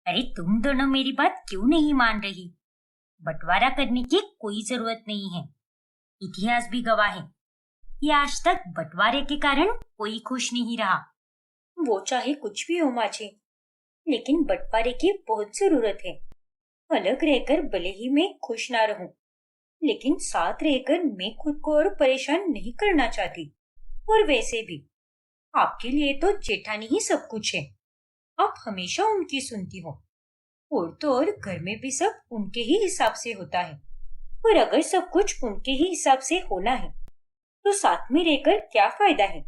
अरे तुम दोनों मेरी बात क्यों नहीं मान रही? बंटवारा करने की कोई जरूरत नहीं है। इतिहास भी गवाह है कि आज तक बंटवारे के कारण कोई खुश नहीं रहा। वो चाहे कुछ भी हो माझे, लेकिन बंटवारे की बहुत जरूरत है। अलग रहकर भले ही मैं खुश ना रहूं, लेकिन साथ रहकर मैं खुद को और परेशान नहीं करना चाहती। और वैसे भी आपके लिए तो जेठानी ही सब कुछ है। आप हमेशा उनकी सुनती हो। और तो और घर में भी सब उनके ही हिसाब से होता है। और अगर सब कुछ उनके ही हिसाब से होना है तो साथ में रहकर क्या फायदा है?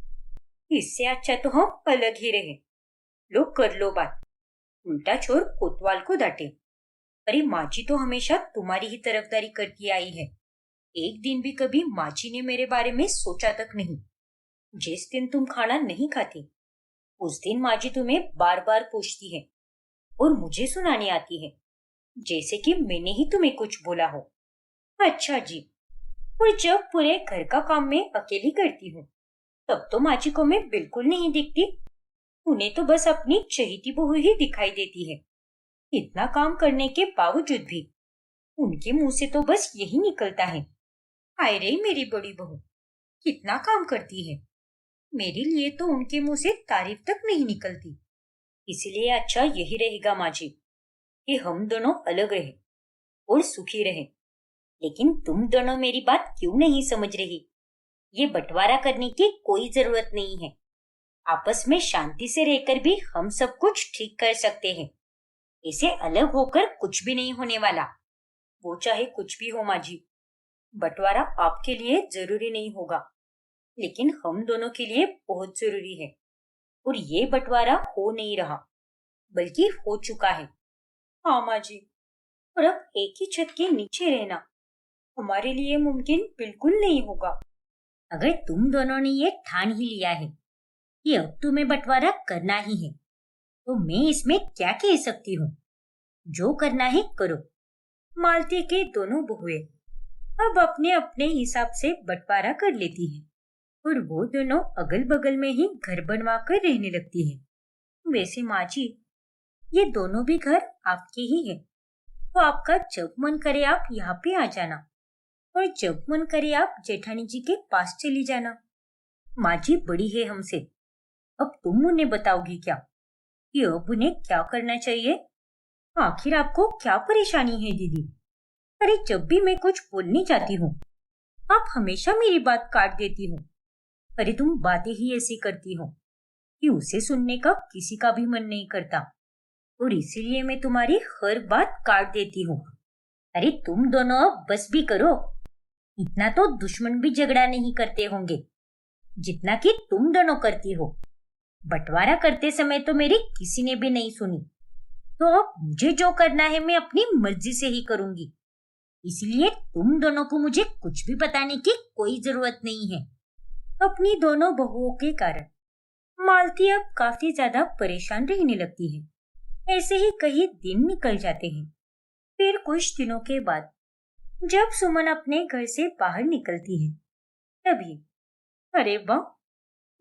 इससे अच्छा तो हम अलग ही रहे। लो कर लो बात। उल्टा छोर कोतवाल को डांटे। अरे माजी तो हमेशा तुम्हारी ही तरफदारी करती आई है। एक दिन भी कभी माजी ने मेरे बारे में सोचा तक नहीं। जिस दिन तुम खाना नहीं खाती उस दिन माजी तुम्हें बार बार पूछती है और मुझे सुनाने आती है, जैसे कि मैंने ही तुम्हें कुछ बोला हो। अच्छा जी। और जब पूरे घर का काम मैं अकेली करती हूँ तब तो माजी को मैं बिल्कुल नहीं दिखती। उन्हें तो बस अपनी चहेती बहू ही दिखाई देती है। इतना काम करने के बावजूद भी उनके मुंह से तो बस यही निकलता है, हाय रे मेरी बड़ी बहू कितना काम करती है। मेरे लिए तो उनके मुंह से तारीफ तक नहीं निकलती। इसलिए अच्छा यही रहेगा माजी कि हम दोनों अलग रहे और सुखी रहे। लेकिन तुम दोनों मेरी बात क्यों नहीं समझ रही? ये बंटवारा करने की कोई जरूरत नहीं है। आपस में शांति से रहकर भी हम सब कुछ ठीक कर सकते हैं। इसे अलग होकर कुछ भी नहीं होने वाला। वो चाहे कुछ भी हो माजी, बंटवारा आपके लिए जरूरी नहीं होगा, लेकिन हम दोनों के लिए बहुत जरूरी है। और ये बंटवारा हो नहीं रहा, बल्कि हो चुका है। हाँ माजी, और अब एक ही छत के नीचे रहना हमारे लिए मुमकिन बिल्कुल नहीं होगा। अगर तुम दोनों ने ये ठान ही लिया है कि अब तुम्हें बंटवारा करना ही है, तो मैं इसमें क्या कह सकती हूँ? जो करना है करो। मालती के दोनों बहुएं अब अपने अपने हिसाब से बंटवारा कर लेती हैं और वो दोनों अगल बगल में ही घर बनवा कर रहने लगती हैं। वैसे माँ जी, ये दोनों भी घर आपके ही है, तो आपका जब मन करे आप यहाँ पे आ जाना और जब मन करे आप जेठानी जी के पास चली जाना। माँ जी बड़ी है हमसे, अब तुम उन्हें बताओगी क्या कि अब उन्हें क्या करना चाहिए? आखिर आपको क्या परेशानी है दीदी? अरे जब भी मैं कुछ बोलने जाती हूँ आप हमेशा मेरी बात काट देती हो। अरे तुम बातें ही ऐसी करती हो कि उसे सुनने का किसी का भी मन नहीं करता, और इसीलिए मैं तुम्हारी हर बात काट देती हूँ। अरे तुम दोनों अब बस भी करो। इतना तो दुश्मन भी झगड़ा नहीं करते होंगे जितना कि तुम दोनों करती हो। बंटवारा करते समय तो मेरी किसी ने भी नहीं सुनी, तो अब मुझे जो करना है मैं अपनी मर्जी से ही करूंगी। इसलिए तुम दोनों को मुझे कुछ भी बताने की कोई जरूरत नहीं है। अपनी दोनों बहुओं के कारण मालती अब काफी ज्यादा परेशान रहने लगती है। ऐसे ही कई दिन निकल जाते हैं। फिर कुछ दिनों के बाद जब सुमन अपने घर से बाहर निकलती है तभी, अरे वाह,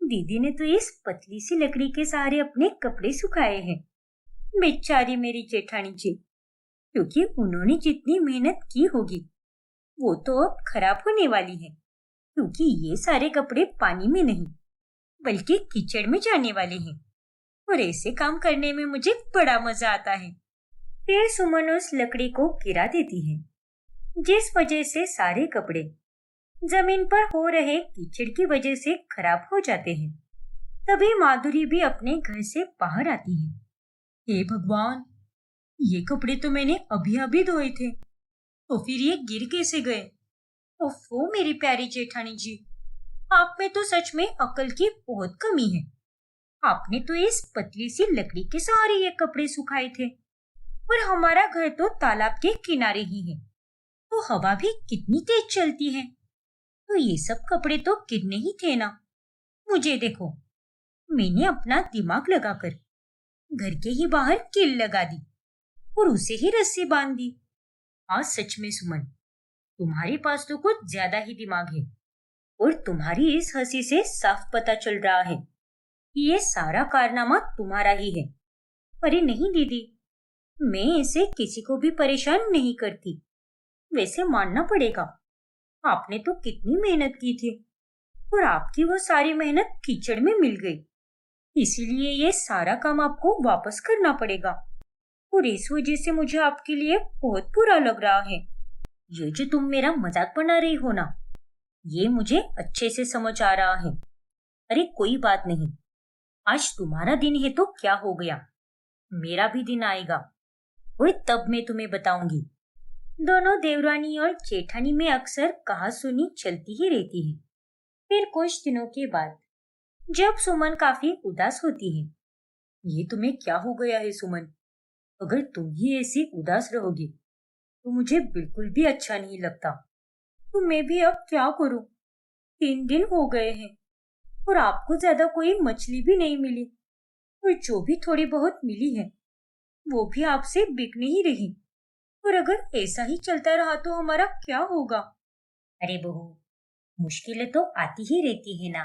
दीदी ने तो इस पतली सी लकड़ी के सहारे अपने कपड़े सुखाए हैं। बेचारी मेरी जेठानी जी, क्योंकि उन्होंने जितनी मेहनत की होगी वो तो अब खराब होने वाली है, क्योंकि ये सारे कपड़े पानी में नहीं बल्कि कीचड़ में जाने वाले हैं। और ऐसे काम करने में मुझे बड़ा मजा आता है। फिर सुमन उस लकड़ी को गिरा देती है, जिस वजह से सारे कपड़े जमीन पर हो रहे कीचड़ की वजह से खराब हो जाते हैं। तभी माधुरी भी अपने घर से बाहर आती है। हे भगवान, ये कपड़े तो मैंने अभी अभी धोए थे, तो फिर ये गिर कैसे गए? ओफो मेरी प्यारी जेठानी जी, आप में तो सच में अकल की बहुत कमी है। आपने तो इस पतली सी लकड़ी के सहारे ये कपड़े सुखाए थे, और हमारा घर तो तालाब के किनारे ही है, तो हवा भी कितनी तेज चलती है, तो ये सब कपड़े तो गिरने ही थे ना। मुझे देखो, मैंने अपना दिमाग लगाकर घर के ही बाहर कील लगा दी और उसे ही रस्सी बांध दी। हाँ सच में सुमन, तुम्हारे पास तो कुछ ज्यादा ही दिमाग है, और तुम्हारी इस हंसी से साफ पता चल रहा है कि ये सारा कारनामा तुम्हारा ही है। अरे नहीं दीदी, मैं इसे किसी को भी परेशान नहीं करती। वैसे मानना पड़ेगा, आपने तो कितनी मेहनत की थी और आपकी वो सारी मेहनत कीचड़ में मिल गई। इसीलिए ये सारा काम आपको वापस करना पड़ेगा और इस वजह से मुझे आपके लिए बहुत बुरा लग रहा है। ये जो तुम मेरा मजाक बना रही हो ना, ये मुझे अच्छे से समझ आ रहा है। अरे कोई बात नहीं, आज तुम्हारा दिन है तो क्या हो गया, मेरा भी दिन आएगा और तब मैं तुम्हें बताऊंगी। दोनों देवरानी और जेठानी में अक्सर कहा सुनी चलती ही रहती है। फिर कुछ दिनों के बाद जब सुमन काफी उदास होती है, ये तुम्हें क्या हो गया है सुमन? अगर तुम ही ऐसी उदास रहोगी तो मुझे बिल्कुल भी अच्छा नहीं लगता। तो मैं भी अब क्या करूं? 3 दिन हो गए हैं और आपको ज्यादा कोई मछली भी नहीं मिली और जो भी थोड़ी बहुत मिली है वो भी आपसे बिक नहीं रही। और अगर ऐसा ही चलता रहा तो हमारा क्या होगा? अरे बहू, मुश्किलें तो आती ही रहती है ना।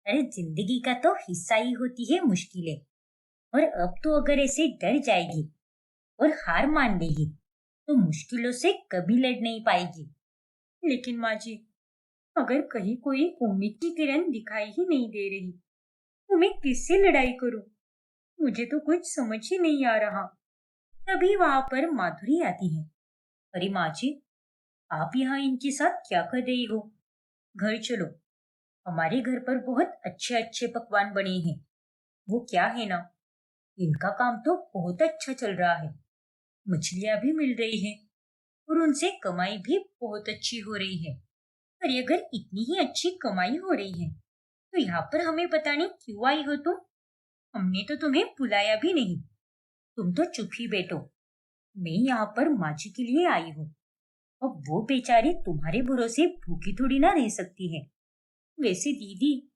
अरे जिंदगी का तो हिस्सा ही होती है मुश्किलें। और अब तो अगर ऐसे डर जाएगी और हार मान लेगी तो मुश्किलों से कभी लड़ नहीं पाएगी। लेकिन माँ जी, अगर कहीं कोई उम्मीद की किरण दिखाई ही नहीं दे रही तो मैं किससे लड़ाई करूं? मुझे तो कुछ समझ ही नहीं आ रहा। तभी वहां पर माधुरी आती है। अरे माँ जी, आप यहाँ इनके साथ क्या कर रही हो? घर चलो, हमारे घर पर बहुत अच्छे अच्छे पकवान बने हैं। वो क्या है ना, इनका काम तो बहुत अच्छा चल रहा है। मछलियां भी मिल रही हैं और उनसे कमाई भी बहुत अच्छी हो रही है। अरे अगर इतनी ही अच्छी कमाई हो रही है तो यहाँ पर हमें बताने क्यों आई हो तुम? हमने तो तुम्हें बुलाया भी नहीं। तुम तो चुप ही बैठो। मैं यहाँ पर माँ जी के लिए आई हूँ। अब वो बेचारी तुम्हारे भरोसे भूखी थोड़ी ना रह सकती है। वैसे दीदी,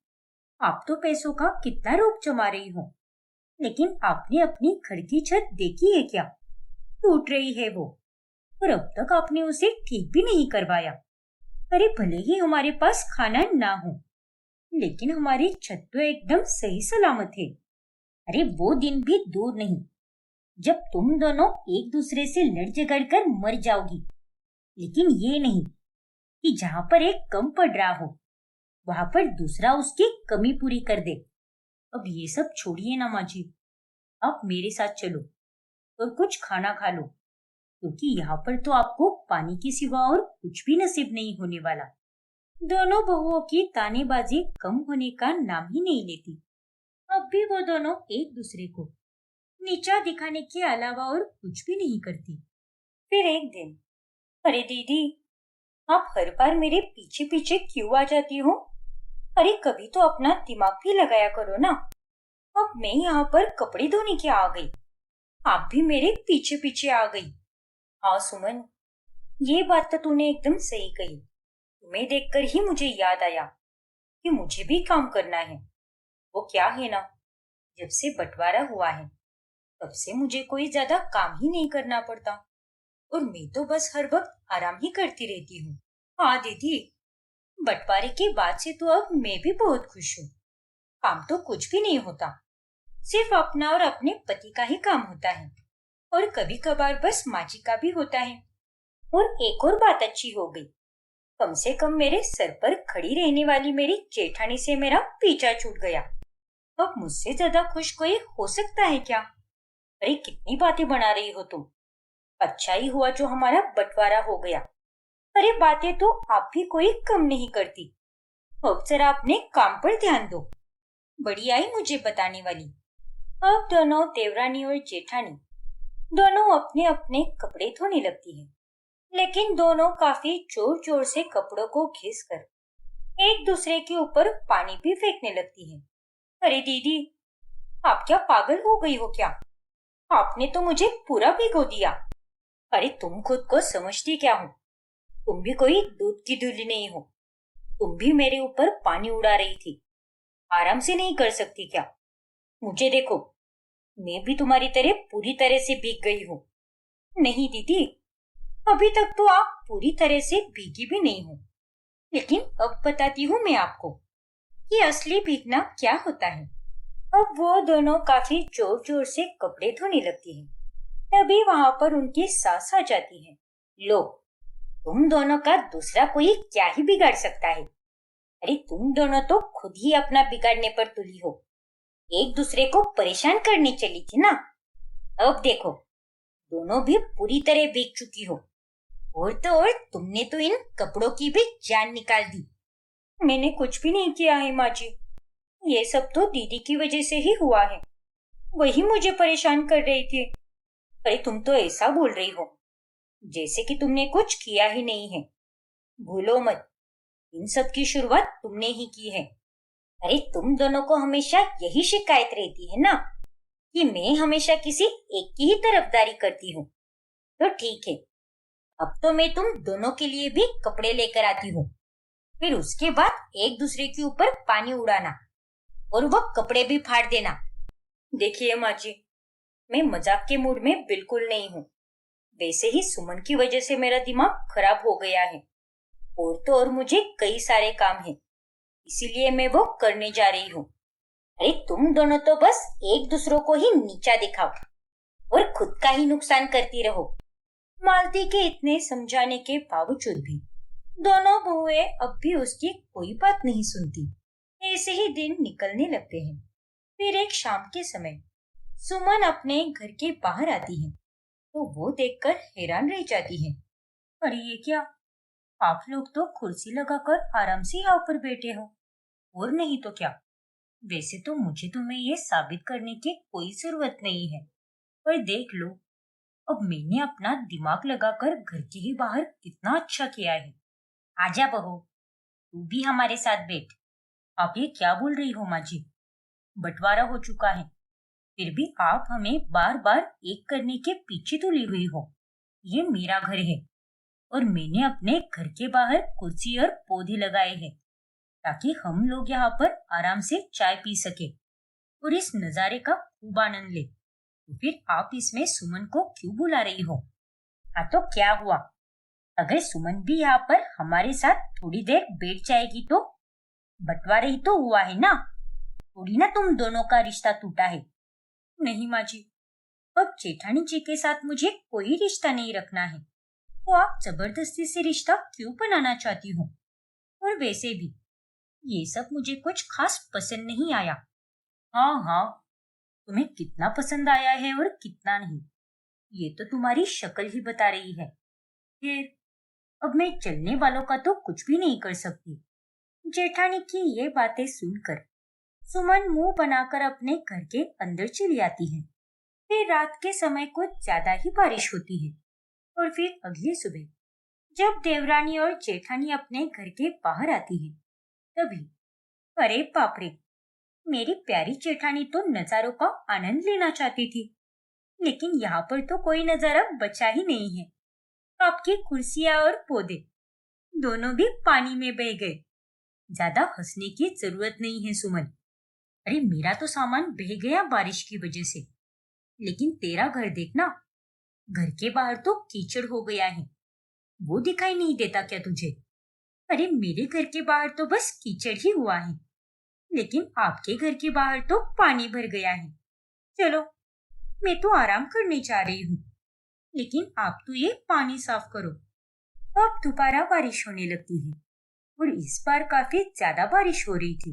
आप तो पैसों का कितना रोप जमा रही हो, लेकिन आपने अपनी घर की छत देखी है क्या? टूट रही है वो, और अब तक आपने उसे ठीक भी नहीं करवाया। अरे भले ही हमारे पास खाना ना हो, लेकिन हमारी छत तो एकदम सही सलामत है। अरे वो दिन भी दूर नहीं जब तुम दोनों एक दूसरे से लड़ झगड़ कर मर जाओगी। लेकिन ये नहीं कि जहाँ पर एक कम पड़ रहा हो वहां पर दूसरा उसकी कमी पूरी कर दे। अब ये सब छोड़िए ना माँ जी, आप मेरे साथ चलो और कुछ खाना खा लो, क्योंकि यहाँ पर तो आपको पानी के सिवा और कुछ भी नसीब नहीं होने वाला। दोनों बहुओं की तानेबाजी कम होने का नाम ही नहीं लेती। अब भी वो दोनों एक दूसरे को नीचा दिखाने के अलावा और कुछ भी नहीं करती। फिर एक दिन, अरे दीदी, आप हर बार मेरे पीछे पीछे क्यों आ जाती हो? अरे कभी तो अपना दिमाग भी लगाया करो ना। अब मैं यहाँ पर कपड़े धोने के आ गई, आप भी मेरे पीछे पीछे आ गई। हाँ सुमन, ये बात तो तूने एकदम सही कही। तुम्हें देखकर ही मुझे याद आया कि मुझे भी काम करना है। वो क्या है ना, जब से बंटवारा हुआ है तब से मुझे कोई ज्यादा काम ही नहीं करना पड़ता और मैं तो बस हर वक्त आराम ही करती रहती हूँ। हाँ दीदी, बंटवारे के बाद से तो अब मैं भी बहुत खुश हूँ। काम तो कुछ भी नहीं होता, सिर्फ अपना और अपने पति का ही काम होता है और कभी कभार बस माँ जी का भी होता है। और एक और बात अच्छी हो गई, कम से कम मेरे सर पर खड़ी रहने वाली मेरी जेठानी से मेरा पीछा छूट गया। अब मुझसे ज्यादा खुश कोई हो सकता है क्या? अरे कितनी बातें बना रही हो तुम। अच्छा ही हुआ जो हमारा बंटवारा हो गया। अरे बातें तो आप भी कोई कम नहीं करती। अब जरा अपने काम पर ध्यान दो। बड़ी आई मुझे बताने वाली। अब दोनों देवरानी और जेठानी दोनों अपने अपने कपड़े धोने लगती हैं, लेकिन दोनों काफी जोर जोर से कपड़ों को घिसकर एक दूसरे के ऊपर पानी भी फेंकने लगती हैं। अरे दीदी, आप क्या पागल हो गई हो क्या? आपने तो मुझे पूरा भिगो दिया। अरे तुम खुद को समझती क्या हो? तुम भी कोई दूध की धुली नहीं हो। तुम भी मेरे ऊपर पानी उड़ा रही थी। आराम से नहीं कर सकती क्या? मुझे देखो, मैं भी तुम्हारी तरह पूरी तरह से भीग गई हूँ। नहीं दीदी, अभी तक तो आप पूरी तरह से भीगी भी नहीं हो। लेकिन अब बताती हूँ मैं आपको कि असली भीगना क्या होता है। अब वो दोनों काफी जोर जोर से कपड़े धोने लगती हैं। तभी वहां पर उनकी सास आ जाती है। लो, तुम दोनों का दूसरा कोई क्या ही बिगाड़ सकता है। अरे तुम दोनों तो खुद ही अपना बिगाड़ने पर तुली हो। एक दूसरे को परेशान करने चली थी ना। अब देखो, दोनों भी पूरी तरह भीग चुकी हो। और तो और तुमने तो इन कपड़ों की भी जान निकाल दी। मैंने कुछ भी नहीं किया है माँ जी। ये सब तो दीदी की वजह से ही हुआ है। वही मुझे परेशान कर रही थी। अरे तुम तो ऐसा बोल रही हो जैसे कि तुमने कुछ किया ही नहीं है। भूलो मत, इन सब की शुरुआत तुमने ही की है। अरे तुम दोनों को हमेशा यही शिकायत रहती है ना कि मैं हमेशा किसी एक की ही तरफदारी करती हूँ। तो ठीक है, अब तो मैं तुम दोनों के लिए भी कपड़े लेकर आती हूँ। फिर उसके बाद एक दूसरे के ऊपर पानी उड़ाना और वो कपड़े भी फाड़ देना। देखिए माँ जी, मैं मजाक के मूड में बिल्कुल नहीं हूँ। वैसे ही सुमन की वजह से मेरा दिमाग खराब हो गया है। और तो और मुझे कई सारे काम हैं, इसीलिए मैं वो करने जा रही हूँ। अरे तुम दोनों तो बस एक दूसरों को ही नीचा दिखाओ और खुद का ही नुकसान करती रहो। मालती के इतने समझाने के बावजूद भी दोनों बहुएं अब भी उसकी कोई बात नहीं सुनती। ऐसे ही दिन निकलने लगते हैं। फिर एक शाम के समय सुमन अपने घर के बाहर आती है तो वो देखकर हैरान रह जाती है। अरे ये क्या, आप लोग तो कुर्सी लगाकर आराम से यहाँ पर बैठे हो। और नहीं तो क्या। वैसे तो मुझे तुम्हें ये साबित करने की कोई जरूरत नहीं है, पर देख लो, अब मैंने अपना दिमाग लगाकर घर के ही बाहर कितना अच्छा किया है। आजा बहू, तू भी हमारे साथ बैठ। आप ये क्या बोल रही हो माँ जी? बंटवारा हो चुका है, फिर भी आप हमें बार बार एक करने के पीछे तुली हुई हो। ये मेरा घर है और मैंने अपने घर के बाहर कुर्सी और पौधे लगाए हैं ताकि हम लोग यहाँ पर आराम से चाय पी सके और इस नजारे का खूब आनंद ले। तो फिर आप इसमें सुमन को क्यों बुला रही हो? हाँ तो क्या हुआ, अगर सुमन भी यहाँ पर हमारे साथ थोड़ी देर बैठ जाएगी तो बंटवारा ही तो हुआ है ना। थोड़ी ना तुम दोनों का रिश्ता टूटा है। नहीं माँ जी, अब जेठानी जी के साथ मुझे कोई रिश्ता नहीं रखना है। तो आप जबरदस्ती से रिश्ता क्यों बनाना चाहती हो? और वैसे भी ये सब मुझे कुछ खास पसंद नहीं आया। हाँ हाँ, तुम्हें कितना पसंद आया है और कितना नहीं, ये तो तुम्हारी शक्ल ही बता रही है। फिर अब मैं चलने वालों का तो कुछ भी नहीं कर सकती। जेठानी की ये बातें सुनकर सुमन मुंह बनाकर अपने घर के अंदर चली आती है। फिर रात के समय कुछ ज्यादा ही बारिश होती है और फिर अगली सुबह जब देवरानी और जेठानी अपने घर के बाहर आती है तभी, अरे बाप रे, मेरी प्यारी जेठानी तो नजारों का आनंद लेना चाहती थी, लेकिन यहाँ पर तो कोई नजारा बचा ही नहीं है। आपकी कुर्सियां और पौधे दोनों भी पानी में बह गए। ज्यादा हंसने की जरूरत नहीं है सुमन। अरे मेरा तो सामान बह गया बारिश की वजह से, लेकिन तेरा घर देखना, घर के बाहर तो कीचड़ हो गया है। वो दिखाई नहीं देता क्या तुझे? अरे मेरे घर के बाहर तो बस कीचड़ ही हुआ है, लेकिन आपके घर के बाहर तो पानी भर गया है। चलो, मैं तो आराम करने जा रही हूँ, लेकिन आप तो ये पानी साफ करो। अब दोबारा बारिश होने लगती है और इस बार काफी ज्यादा बारिश हो रही थी।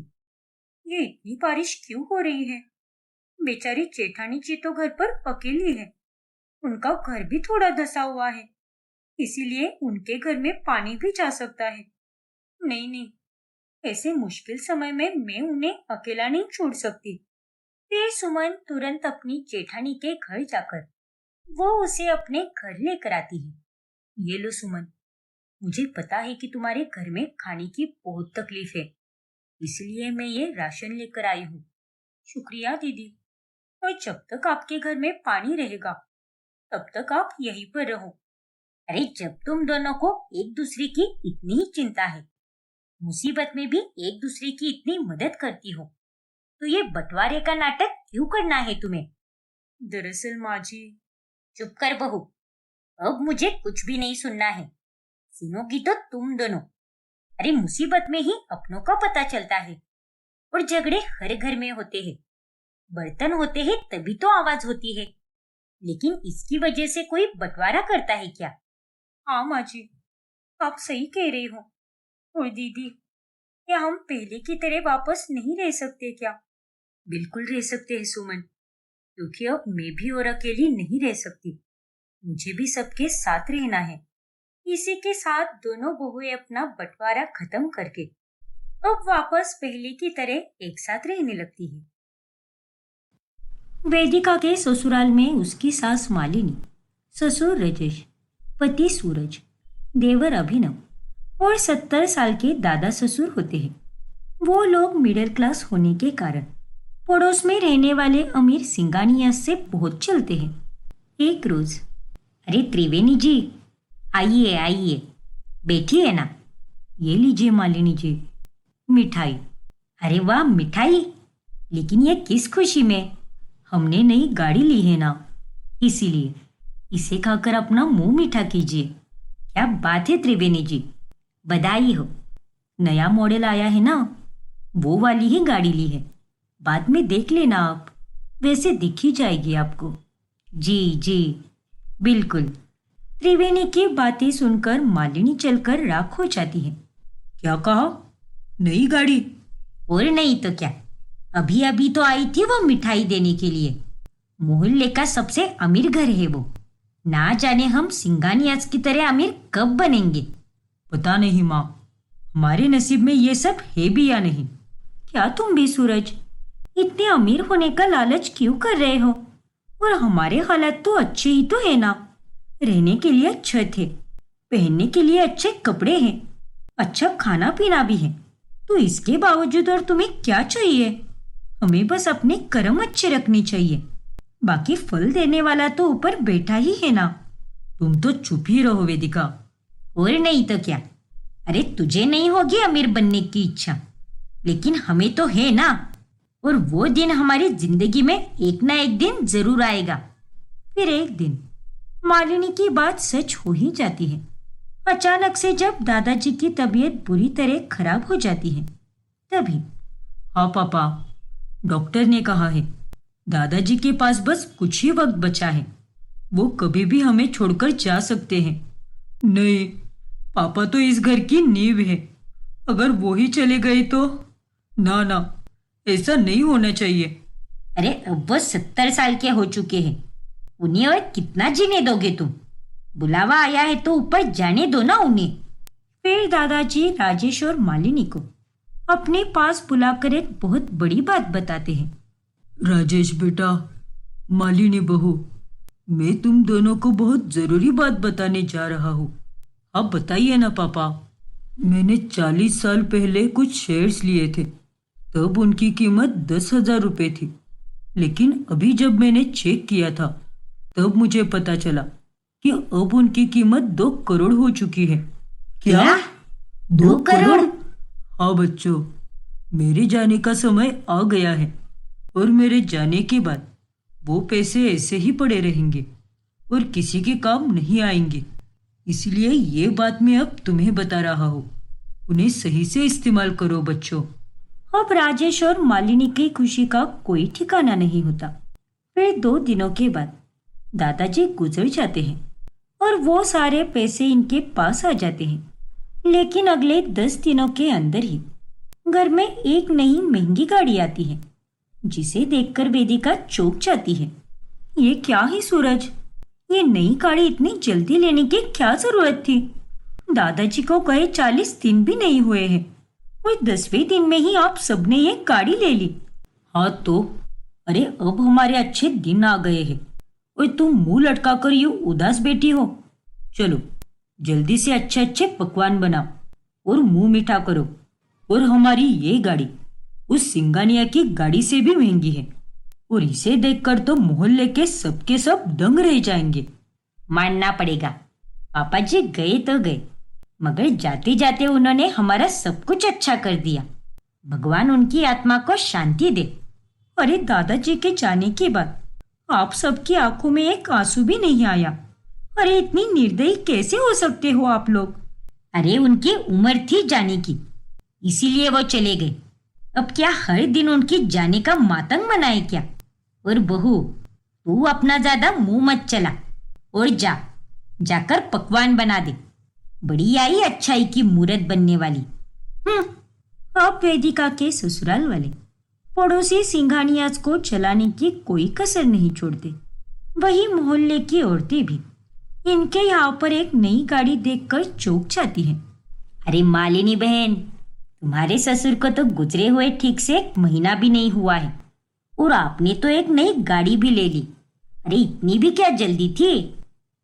ये इतनी बारिश क्यों हो रही है? बेचारी जेठानी जी तो घर पर अकेली है। उनका घर भी थोड़ा धंसा हुआ है, इसीलिए उनके घर में पानी भी जा सकता है। नहीं नहीं, ऐसे मुश्किल समय में मैं उन्हें अकेला नहीं छोड़ सकती। फिर सुमन तुरंत अपनी जेठानी के घर जाकर वो उसे अपने घर लेकर आती है। ये लो सुमन, मुझे पता है कि तुम्हारे घर में खाने की बहुत तकलीफ है, इसलिए मैं ये राशन लेकर आई हूँ। शुक्रिया दीदी। और जब तक आपके घर में पानी रहेगा तब तक आप यहीं पर रहो। अरे जब तुम दोनों को एक दूसरे की इतनी ही चिंता है, मुसीबत में भी एक दूसरे की इतनी मदद करती हो, तो ये बंटवारे का नाटक क्यों करना है तुम्हें? दरअसल माँ जी। चुप कर बहू, अब मुझे कुछ भी नहीं सुनना है। सुनोगी तो तुम दोनों। अरे मुसीबत में ही अपनों का पता चलता है और झगड़े हर घर में होते हैं। बर्तन होते हैं तभी तो आवाज होती है, लेकिन इसकी वजह से कोई बंटवारा करता है क्या? हाँ माँ जी, आप सही कह रही हो। और दीदी, क्या हम पहले की तरह वापस नहीं रह सकते क्या? बिल्कुल रह सकते हैं सुमन, क्योंकि अब मैं भी और अकेली नहीं रह सकती। मुझे भी सबके साथ रहना है। इसी के साथ दोनों बहुएं अपना बंटवारा खत्म करके अब वापस पहले की तरह एक साथ रहने लगती है। वेदिका के ससुराल में उसकी सास मालिनी, ससुर रजेश, पति सूरज, देवर अभिनव और 70 साल के दादा ससुर होते हैं। वो लोग मिडिल क्लास होने के कारण पड़ोस में रहने वाले अमीर सिंगानिया से बहुत चलते हैं। एक रोज, अरे त्रिवेणी जी, आइए आइए, बैठिए ना। ये लीजिए मालिनी जी, मिठाई। अरे वाह, मिठाई! लेकिन ये किस खुशी में? हमने नई गाड़ी ली है ना, इसीलिए। इसे खाकर अपना मुंह मीठा कीजिए। क्या बात है त्रिवेणी जी, बधाई हो। नया मॉडल आया है ना, वो वाली ही गाड़ी ली है। बाद में देख लेना आप, वैसे दिख ही जाएगी आपको। जी जी, बिल्कुल। त्रिवेणी की बातें सुनकर मालिनी चलकर राख हो जाती है। क्या कहा? नई गाड़ी? और नहीं तो क्या, अभी अभी तो आई थी वो मिठाई देने के लिए। मोहल्ले का सबसे अमीर घर है वो। ना जाने हम सिंगानियाज की तरह अमीर कब बनेंगे। पता नहीं माँ, हमारे नसीब में ये सब है भी या नहीं। क्या तुम भी सूरज, इतने अमीर होने का लालच क्यों कर रहे हो? और हमारे हालात तो अच्छे ही तो है ना। रहने के लिए छत है, पहनने के लिए अच्छे कपड़े हैं, अच्छा खाना पीना भी है। तो इसके बावजूद और तुम्हें क्या चाहिए? हमें बस अपने कर्म अच्छे रखने चाहिए। बाकी फल देने वाला तो ऊपर बैठा ही है ना। तुम तो चुप ही रहो वेदिका। और नहीं तो क्या। अरे तुझे नहीं होगी अमीर बनने की इच्छा, लेकिन हमें तो है ना। और वो दिन हमारी जिंदगी में एक ना एक दिन जरूर आएगा। फिर एक दिन मालिनी की बात सच हो ही जाती है। अचानक से जब दादाजी की तबीयत बुरी तरह खराब हो जाती है, तभी। हाँ पापा, डॉक्टर ने कहा है दादाजी के पास बस कुछ ही वक्त बचा है। वो कभी भी हमें छोड़कर जा सकते हैं। नहीं, पापा तो इस घर की नींव है। अगर वो ही चले गए तो? ना ना, ऐसा नहीं होना चाहिए। अरे अब वो 70 साल के हो चुके हैं, उन्हें और कितना जीने दोगे तुम? बुलावा आया है तो ऊपर जाने दो ना उन्हें। फिर दादाजी राजेश और मालिनी को अपने पास बुलाकर एक बहुत बड़ी बात बताते हैं। राजेश बेटा, मालिनी बहू, मैं तुम दोनों को बहुत जरूरी बात बताने जा रहा हूँ। आप बताइए ना पापा। मैंने 40 साल पहले कुछ शेयर्स लिए थे, तब उनकी कीमत 10,000 रुपये थी। लेकिन अभी जब मैंने चेक किया था, तब मुझे पता चला कि अब उनकी कीमत 2 करोड़ हो चुकी है। क्या? 2 करोड़? हाँ बच्चों, मेरे जाने का समय आ गया है और मेरे जाने के बाद वो पैसे ऐसे ही पड़े रहेंगे और किसी के काम नहीं आएंगे। इसलिए ये बात मैं अब तुम्हें बता रहा हूँ। उन्हें सही से इस्तेमाल करो बच्चों। अब राजेश और मालिनी की खुशी का कोई ठिकाना नहीं होता। फिर 2 दिनों के बाद दादाजी गुजर जाते हैं और वो सारे पैसे इनके पास आ जाते हैं। लेकिन अगले 10 दिनों के अंदर ही घर में एक नई महंगी गाड़ी आती है, जिसे देखकर वेदिका चौंक जाती है। ये क्या है सूरज? ये नई गाड़ी इतनी जल्दी लेने की क्या जरूरत थी? दादाजी को गए 40 दिन भी नहीं हुए हैं और 10वें दिन में ही आप सबने ये गाड़ी ले ली। हाँ तो, अरे अब हमारे अच्छे दिन आ गए हैं और तुम मुंह लटका कर यूं उदास बैठी हो। चलो जल्दी से अच्छे अच्छे पकवान बनाओ और मुंह मीठा करो। और हमारी ये गाड़ी उस सिंगानिया की गाड़ी से भी महंगी है और इसे देखकर तो मोहल्ले के सबके सब दंग रह जाएंगे। मानना पड़ेगा, पापा जी गए तो गए, मगर जाते जाते उन्होंने हमारा सब कुछ अच्छा कर दिया। भगवान उनकी आत्मा को शांति दे। अरे दादाजी के जाने के बाद आप सबकी आंखों में एक आंसू भी नहीं आया। अरे इतनी निर्दयी कैसे हो सकते हो आप लोग? अरे उनकी उम्र थी जाने की, इसीलिए वो चले गए। अब क्या हर दिन उनकी जाने का मातंग मनाए क्या? और बहू, तू अपना ज्यादा मुंह मत चला और जाकर पकवान बना दे। बड़ी आई अच्छाई की मूरत बनने वाली। अब वेदिका के ससुराल वाले पड़ोसी सिंघानियाज को चलाने की कोई कसर नहीं छोड़ते। वही मोहल्ले की औरतें भी इनके यहाँ पर एक नई गाड़ी देखकर चौंक जाती हैं। अरे मालिनी बहन, तुम्हारे ससुर को तो गुजरे हुए ठीक से 1 महीना भी नहीं हुआ है और आपने तो एक नई गाड़ी भी ले ली। अरे इतनी भी क्या जल्दी थी?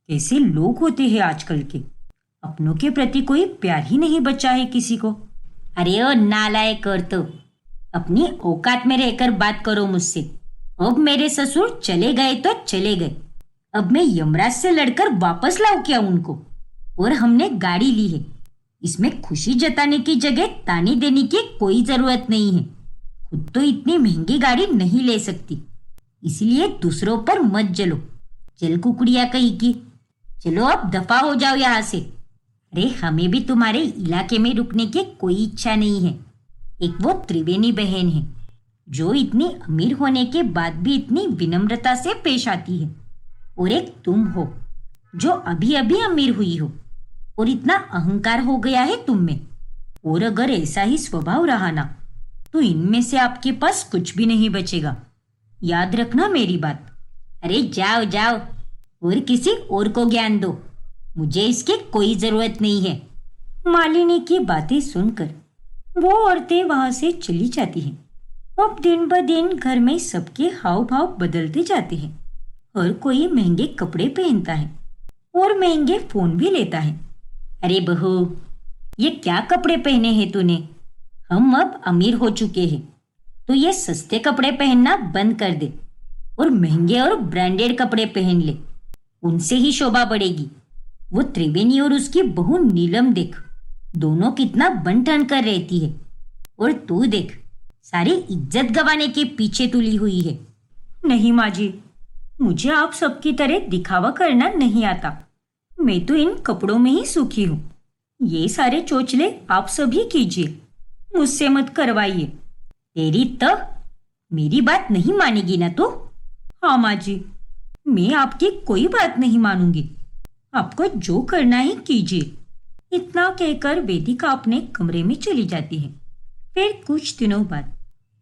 कैसे लोग होते हैं आजकल के, अपनों के प्रति कोई प्यार ही नहीं बचा है किसी को। अरे ओ नालायक औरतों, अपनी औकात में रहकर बात करो मुझसे। अब मेरे ससुर चले गए तो चले गए, अब मैं यमराज से लड़कर वापस लाऊं क्या उनको? और हमने गाड़ी ली है, इसमें खुशी जताने की जगह ताने देने की कोई जरूरत नहीं है। खुद तो इतनी महंगी गाड़ी नहीं ले सकती, इसलिए दूसरों पर मत जलो। चल कुकड़िया कहीं की, चलो अब दफा हो जाओ यहाँ से। अरे हमें भी तुम्हारे इलाके में रुकने की कोई इच्छा नहीं है। एक वो त्रिवेणी बहन है जो इतनी अमीर होने के बाद भी इतनी विनम्रता से पेश आती है, और एक तुम हो जो अभी अभी अमीर हुई हो और इतना अहंकार हो गया है तुम में। और अगर ऐसा ही स्वभाव रहा ना तो इनमें से आपके पास कुछ भी नहीं बचेगा, याद रखना मेरी बात। अरे जाओ जाओ और किसी और को ज्ञान दो, मुझे इसकी कोई जरूरत नहीं है। मालिनी की बातें सुनकर वो औरतें वहां से चली जाती हैं। अब दिन ब दिन घर में सबके हाव भाव बदलते जाते हैं। हर कोई महंगे कपड़े पहनता है और महंगे फोन भी लेता है। अरे बहू, ये क्या कपड़े पहने हैं तूने? हम अब अमीर हो चुके हैं, तो ये सस्ते कपड़े पहनना बंद कर दे और महंगे और ब्रांडेड कपड़े पहन ले, उनसे ही शोभा बढ़ेगी। वो त्रिवेणी और उसकी बहू नीलम देख, दोनों कितना बन ठन कर रहती है, और तू देख सारी इज्जत गंवाने के पीछे तुली हुई है। नहीं माँ जी, मुझे आप सबकी तरह दिखावा करना नहीं आता। मैं तो इन कपड़ों में ही सुखी हूँ। ये सारे चोचले आप सभी कीजिए, मुझसे मत करवाइए। तेरी तो मेरी बात नहीं मानेगी ना तू? हाँ माँ जी, मैं आपकी कोई बात नहीं मानूंगी, आपको जो करना है कीजिए। इतना कहकर वेदिका अपने कमरे में चली जाती है। फिर कुछ दिनों बाद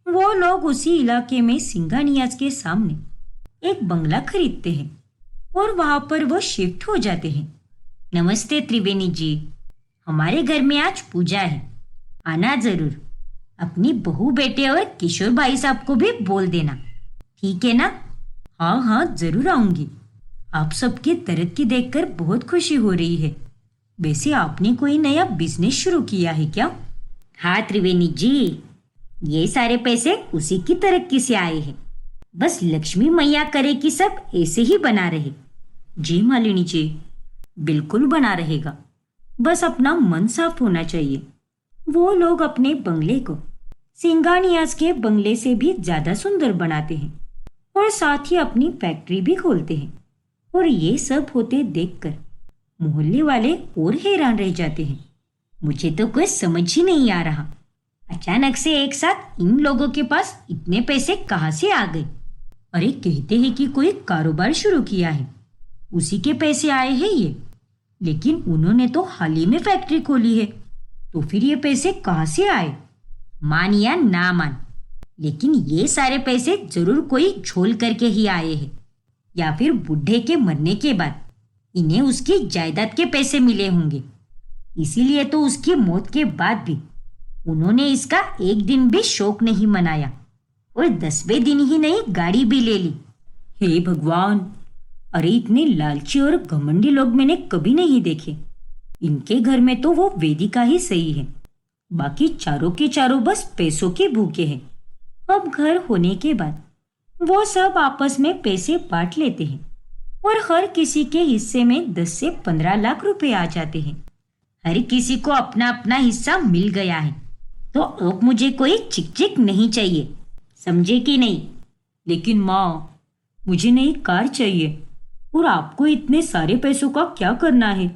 वो लोग उसी इलाके में सिंघानियाज के सामने एक बंगला खरीदते हैं और वहां पर वो शिफ्ट हो जाते हैं। नमस्ते त्रिवेणी जी, हमारे घर में आज पूजा है, आना जरूर। अपनी बहू बेटे और किशोर भाई साहब को भी बोल देना, ठीक है ना? हाँ हाँ जरूर आऊंगी। आप सबकी तरक्की देखकर बहुत खुशी हो रही है। वैसे आपने कोई नया बिजनेस शुरू किया है क्या? हाँ त्रिवेणी जी, ये सारे पैसे उसी की तरक्की से आए हैं। बस लक्ष्मी मैया करे कि सब ऐसे ही बना रहे। जी मालिनी जी, बिल्कुल बना रहेगा, बस अपना मन साफ होना चाहिए। वो लोग अपने बंगले को सिंघानियाज के बंगले से भी ज्यादा सुंदर बनाते हैं और साथ ही अपनी फैक्ट्री भी खोलते हैं। और ये सब होते देखकर मोहल्ले वाले और हैरान रह जाते हैं। मुझे तो कुछ समझ ही नहीं आ रहा, अचानक से एक साथ इन लोगों के पास इतने पैसे कहाँ से आ गए? अरे कहते हैं कि कोई कारोबार शुरू किया है, उसी के पैसे आए हैं ये। लेकिन उन्होंने तो हाल ही में फैक्ट्री खोली है, तो फिर ये पैसे कहाँ से आए? मान या ना मान, लेकिन ये सारे पैसे जरूर कोई झोल करके ही आए हैं, या फिर बुढ़े के मरने के बाद इन्हें उसकी जायदाद के पैसे मिले होंगे। इसीलिए तो उसकी मौत के बाद भी उन्होंने इसका एक दिन भी शौक नहीं मनाया और 10वें दिन ही नई गाड़ी भी ले ली। हे भगवान, अरे इतने लालची और घमंडी लोग मैंने कभी नहीं देखे। इनके घर में तो वो वेदिका ही सही है, बाकी चारों के चारों बस पैसों के भूखे हैं। अब घर होने के बाद वो सब आपस में पैसे बांट लेते हैं और हर किसी के हिस्से में 10 से 15 लाख रुपए आ जाते हैं। हर किसी को अपना अपना हिस्सा मिल गया है, तो अब मुझे कोई चिक चिक नहीं चाहिए, समझे कि नहीं? लेकिन माँ, मुझे नई कार चाहिए और आपको इतने सारे पैसों का क्या करना है?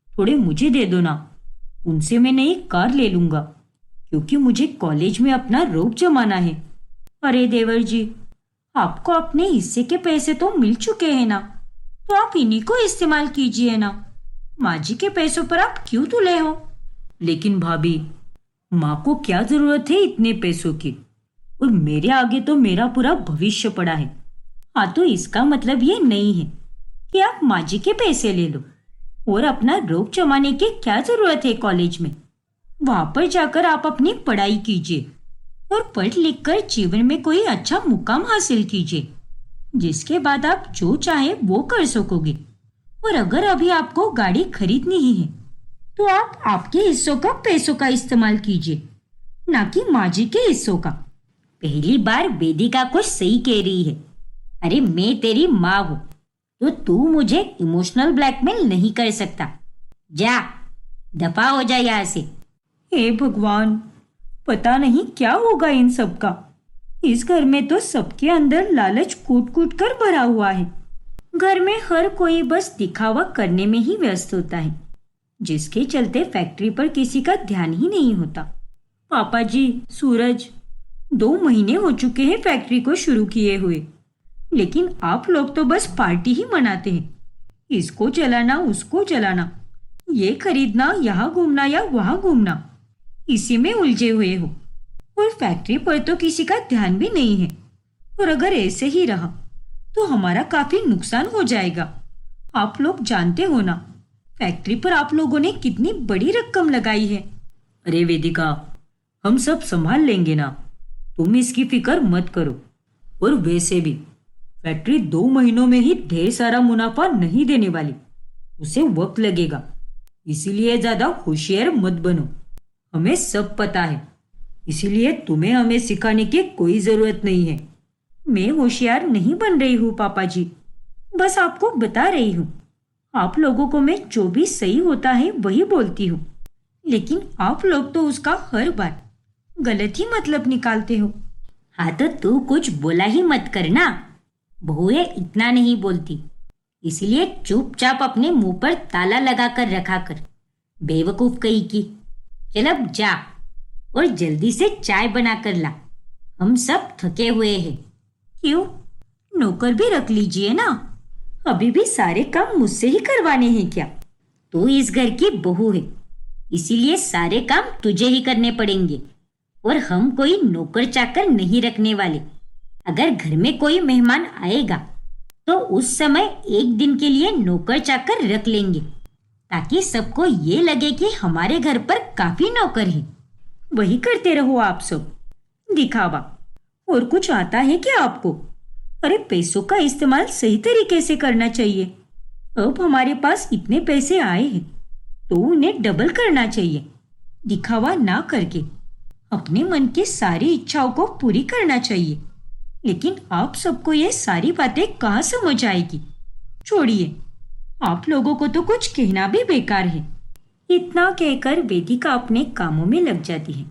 थोड़े मुझे दे दो ना, उनसे मैं नई कार ले लूंगा, क्योंकि मुझे कॉलेज में अपना रोब जमाना है। अरे देवर जी, आपको अपने हिस्से के पैसे तो मिल चुके हैं ना, तो आप इन्हीं को इस्तेमाल कीजिए ना। माँ जी के पैसों पर आप क्यों तुले हो? लेकिन भाभी, माँ को क्या जरूरत है इतने पैसों की? और मेरे आगे तो मेरा पूरा भविष्य पड़ा है। हाँ, तो इसका मतलब ये नहीं है कि आप माँ जी के पैसे ले लो और अपना रोग जमाने की क्या जरूरत है कॉलेज में। वहां पर जाकर आप अपनी पढ़ाई कीजिए और पढ़ लिख कर जीवन में कोई अच्छा मुकाम हासिल कीजिए, जिसके बाद आप जो चाहे वो कर सकोगे। और अगर अभी आपको गाड़ी खरीदनी ही है तो आप आपके हिस्सों का पैसों का इस्तेमाल कीजिए, ना कि माँ जी के हिस्सों का। पहली बार वेदिका कुछ सही कह रही है। अरे मैं तेरी माँ हूँ, तो तू मुझे इमोशनल ब्लैकमेल नहीं कर सकता। जा, दफा हो जा यहाँ से। हे भगवान, पता नहीं क्या होगा इन सब का। इस घर में तो सबके अंदर लालच कूट कूट कर भरा हुआ है। घर में हर कोई बस दिखावा करने में ही व्यस्त होता है, जिसके चलते फैक्ट्री पर किसी का ध्यान ही नहीं होता। पापा जी, सूरज, 2 महीने हो चुके हैं फैक्ट्री को शुरू किए हुए, लेकिन आप लोग तो बस पार्टी ही मनाते हैं। इसको चलाना, उसको चलाना, ये खरीदना, यहाँ घूमना या वहाँ घूमना, इसी में उलझे हुए हो। और फैक्ट्री पर तो किसी का ध्यान भी नहीं है। और अगर ऐसे ही रहा तो हमारा काफी नुकसान हो जाएगा। आप लोग जानते हो ना, फैक्ट्री पर आप लोगों ने कितनी बड़ी रकम लगाई है। अरे वेदिका, हम सब संभाल लेंगे ना, तुम इसकी फिक्र मत करो। और वैसे भी फैक्ट्री 2 महीनों में ही ढेर सारा मुनाफा नहीं देने वाली, उसे वक्त लगेगा। इसीलिए ज्यादा होशियार मत बनो, हमें सब पता है। इसीलिए तुम्हें हमें सिखाने की कोई जरूरत नहीं है। मैं होशियार नहीं बन रही हूँ पापा जी, बस आपको बता रही हूँ। आप लोगों को मैं जो भी सही होता है वही बोलती हूँ, लेकिन आप लोग तो उसका हर बार गलत ही मतलब निकालते हो। हाँ, तो तू कुछ बोला ही मत करना। बहुएं इतना नहीं बोलती, इसलिए चुपचाप अपने मुंह पर ताला लगा कर रखा कर। बेवकूफ कहीं की। चल अब जा और जल्दी से चाय बना कर ला, हम सब थके हुए हैं। क्यों, नौकर भी रख लीजिए ना, अभी भी सारे काम मुझसे ही करवाने हैं क्या? तू इस घर की बहू है, इसीलिए सारे काम तुझे ही करने पड़ेंगे। और हम कोई नौकर चाकर नहीं रखने वाले। अगर घर में कोई मेहमान आएगा तो उस समय 1 दिन के लिए नौकर चाकर रख लेंगे, ताकि सबको ये लगे कि हमारे घर पर काफी नौकर हैं। वही करते रहो आप सब, दिखावा। और कुछ आता है क्या आपको? अरे पैसों का इस्तेमाल सही तरीके से करना चाहिए। अब हमारे पास इतने पैसे आए हैं तो उन्हें डबल करना चाहिए, दिखावा ना करके। अपने मन की सारी इच्छाओं को पूरी करना चाहिए। लेकिन आप सबको ये सारी बातें कहाँ समझ आएगी? छोड़िए, आप लोगों को तो कुछ कहना भी बेकार है। इतना कहकर वेदिका अपने कामों में लग जाती है।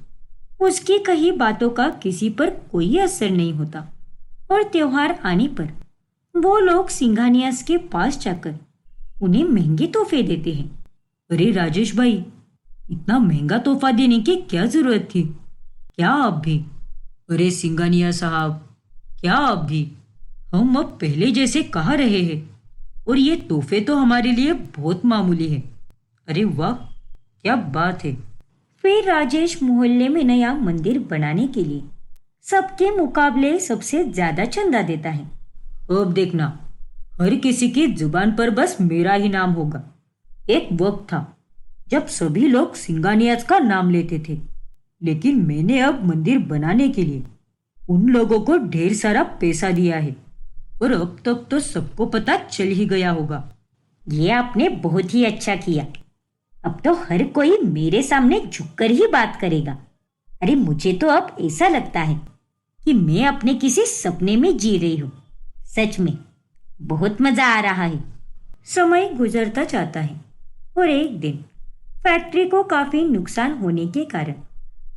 उसकी कही बातों का किसी पर कोई असर नहीं होता और त्योहार आने पर वो लोग सिंघानियास के पास जाकर उन्हें महंगे तोहफे देते हैं। अरे राजेश भाई, इतना महंगा तोहफा देने की क्या जरूरत थी? क्या अब भी? अरे सिंघानिया साहब, क्या अब भी? हम अब पहले जैसे कहाँ रहे हैं, और ये तोहफे तो हमारे लिए बहुत मामूली है। अरे वाह, क्या बात है। फिर राजेश मोहल्ले में नया मंदिर बनाने के लिए सबके मुकाबले सबसे ज्यादा चंदा देता है। अब देखना, हर किसी की जुबान पर बस मेरा ही नाम होगा। एक वक्त था जब सभी लोग सिंघानियाज का नाम लेते थे, लेकिन मैंने अब मंदिर बनाने के लिए उन लोगों को ढेर सारा पैसा दिया है, और अब तक तो सबको पता चल ही गया होगा। ये आपने बहुत ही अच्छा किया। अब तो हर कोई मेरे सामने झुककर ही बात करेगा। अरे मुझे तो अब ऐसा लगता है कि मैं अपने किसी सपने में जी रही हूँ। सच में बहुत मजा आ रहा है। समय गुजरता जाता है और एक दिन फैक्ट्री को काफी नुकसान होने के कारण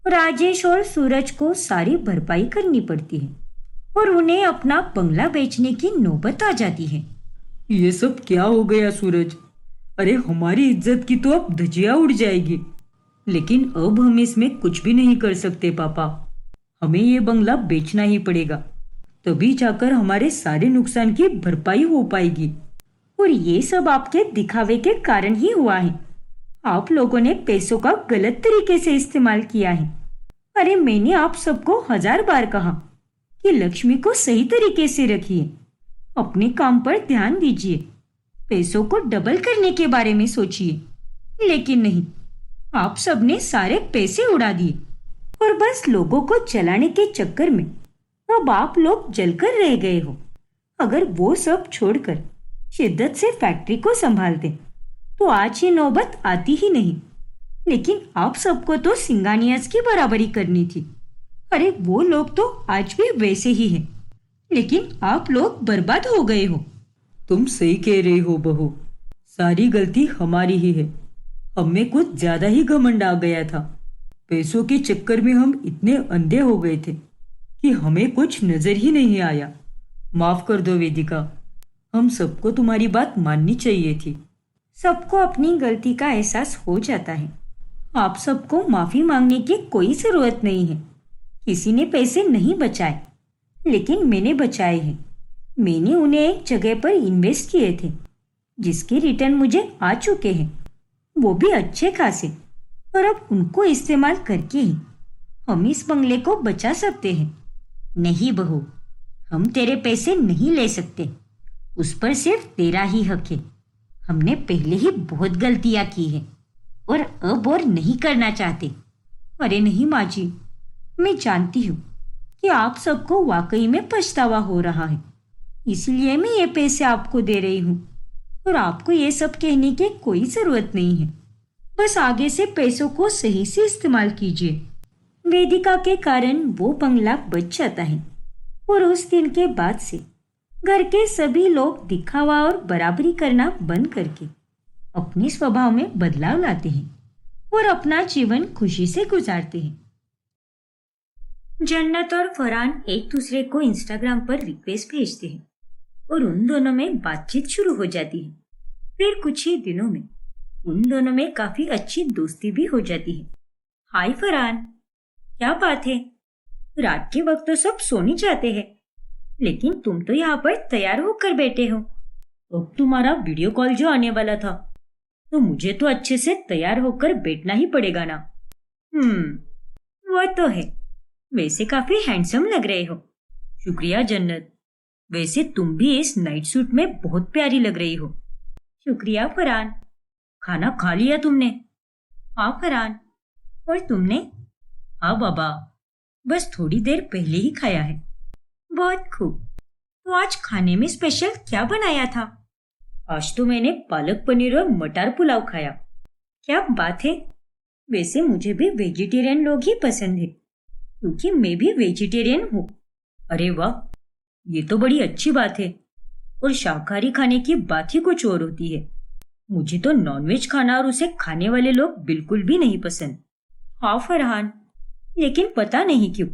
राजेश और सूरज को सारी भरपाई करनी पड़ती है और उन्हें अपना बंगला बेचने की नौबत आ जाती है। ये सब क्या हो गया सूरज? अरे हमारी इज्जत की तो अब धज्जियां उड़ जाएगी। लेकिन अब हम इसमें कुछ भी नहीं कर सकते पापा, हमें ये बंगला बेचना ही पड़ेगा। तभी जाकर हमारे सारे नुकसान की भरपाई हो पाएगी। और ये सब आपके दिखावे के कारण ही हुआ है। आप लोगों ने पैसों का गलत तरीके से इस्तेमाल किया है। अरे मैंने आप सबको 1000 बार कहा कि लक्ष्मी को सही तरीके से रखिए, अपने काम पर ध्यान दीजिए, पैसों को डबल करने के बारे में सोचिए। लेकिन नहीं, आप सबने सारे पैसे उड़ा दिए और बस लोगों को जलाने के चक्कर में अब आप लोग जलकर रह गए हो। अगर वो सब छोड़कर शिद्दत से फैक्ट्री को संभालते तो आज ये नौबत आती ही नहीं। लेकिन आप सबको तो सिंगानियाज की बराबरी करनी थी। अरे वो लोग तो आज भी वैसे ही हैं, लेकिन आप लोग बर्बाद हो गए हो। तुम सही कह रही हो बहू, सारी गलती हमारी ही है। हमें कुछ ज्यादा ही घमंड आ गया था। पैसों के चक्कर में हम इतने अंधे हो गए थे कि हमें कुछ नजर ही नहीं आया। माफ कर दो वेदिका, हम सबको तुम्हारी बात माननी चाहिए थी। सबको अपनी गलती का एहसास हो जाता है। आप सबको माफी मांगने की कोई जरूरत नहीं है। किसी ने पैसे नहीं बचाए, लेकिन मैंने बचाए हैं। मैंने उन्हें एक जगह पर इन्वेस्ट किए थे जिसके रिटर्न मुझे आ चुके हैं, वो भी अच्छे खासे। और अब उनको इस्तेमाल करके ही हम इस बंगले को बचा सकते हैं। नहीं बहू, हम तेरे पैसे नहीं ले सकते, उस पर सिर्फ तेरा ही हक है। हमने पहले ही बहुत गलतियां की हैं और अब और नहीं करना चाहते। अरे नहीं माँ जी, मैं जानती हूँ कि आप सबको वाकई में पछतावा हो रहा है, इसलिए मैं ये पैसे आपको दे रही हूँ। और आपको ये सब कहने की कोई जरूरत नहीं है। बस आगे से पैसों को सही से इस्तेमाल कीजिए। वेदिका के कारण वो बंगला बच जाता है और उस दिन के बाद से घर के सभी लोग दिखावा और बराबरी करना बंद करके अपने स्वभाव में बदलाव लाते हैं और अपना जीवन खुशी से गुजारते हैं। जन्नत और फरहान एक दूसरे को इंस्टाग्राम पर रिक्वेस्ट भेजते हैं और उन दोनों में बातचीत शुरू हो जाती है। फिर कुछ ही दिनों में उन दोनों में काफी अच्छी दोस्ती भी हो जाती है। हाय फरहान, क्या बात है? रात के वक्त तो सब सोने जाते हैं, लेकिन तुम तो यहाँ पर तैयार होकर बैठे हो। अब तुम्हारा वीडियो कॉल जो आने वाला था, तो मुझे तो अच्छे से तैयार होकर बैठना ही पड़ेगा ना। वो तो है। वैसे काफी हैंडसम लग रहे हो। शुक्रिया जन्नत, वैसे तुम भी इस नाइट सूट में बहुत प्यारी लग रही हो। शुक्रिया फरहान। खाना खा लिया तुमने? हाँ फरहान, और तुमने? हाँ बाबा, बस थोड़ी देर पहले ही खाया है। बहुत खूब। तो आज खाने में स्पेशल क्या बनाया था? आज तो मैंने पालक पनीर और मटर पुलाव खाया। क्या बात है। वैसे मुझे भी वेजिटेरियन लोग ही पसंद है, क्योंकि मैं भी वेजिटेरियन हूँ। अरे वाह, ये तो बड़ी अच्छी बात है। और शाकाहारी खाने की बात ही कुछ और होती है। मुझे तो नॉनवेज खाना और उसे खाने वाले लोग बिल्कुल भी नहीं पसंद। हाँ फरहान, लेकिन पता नहीं क्यों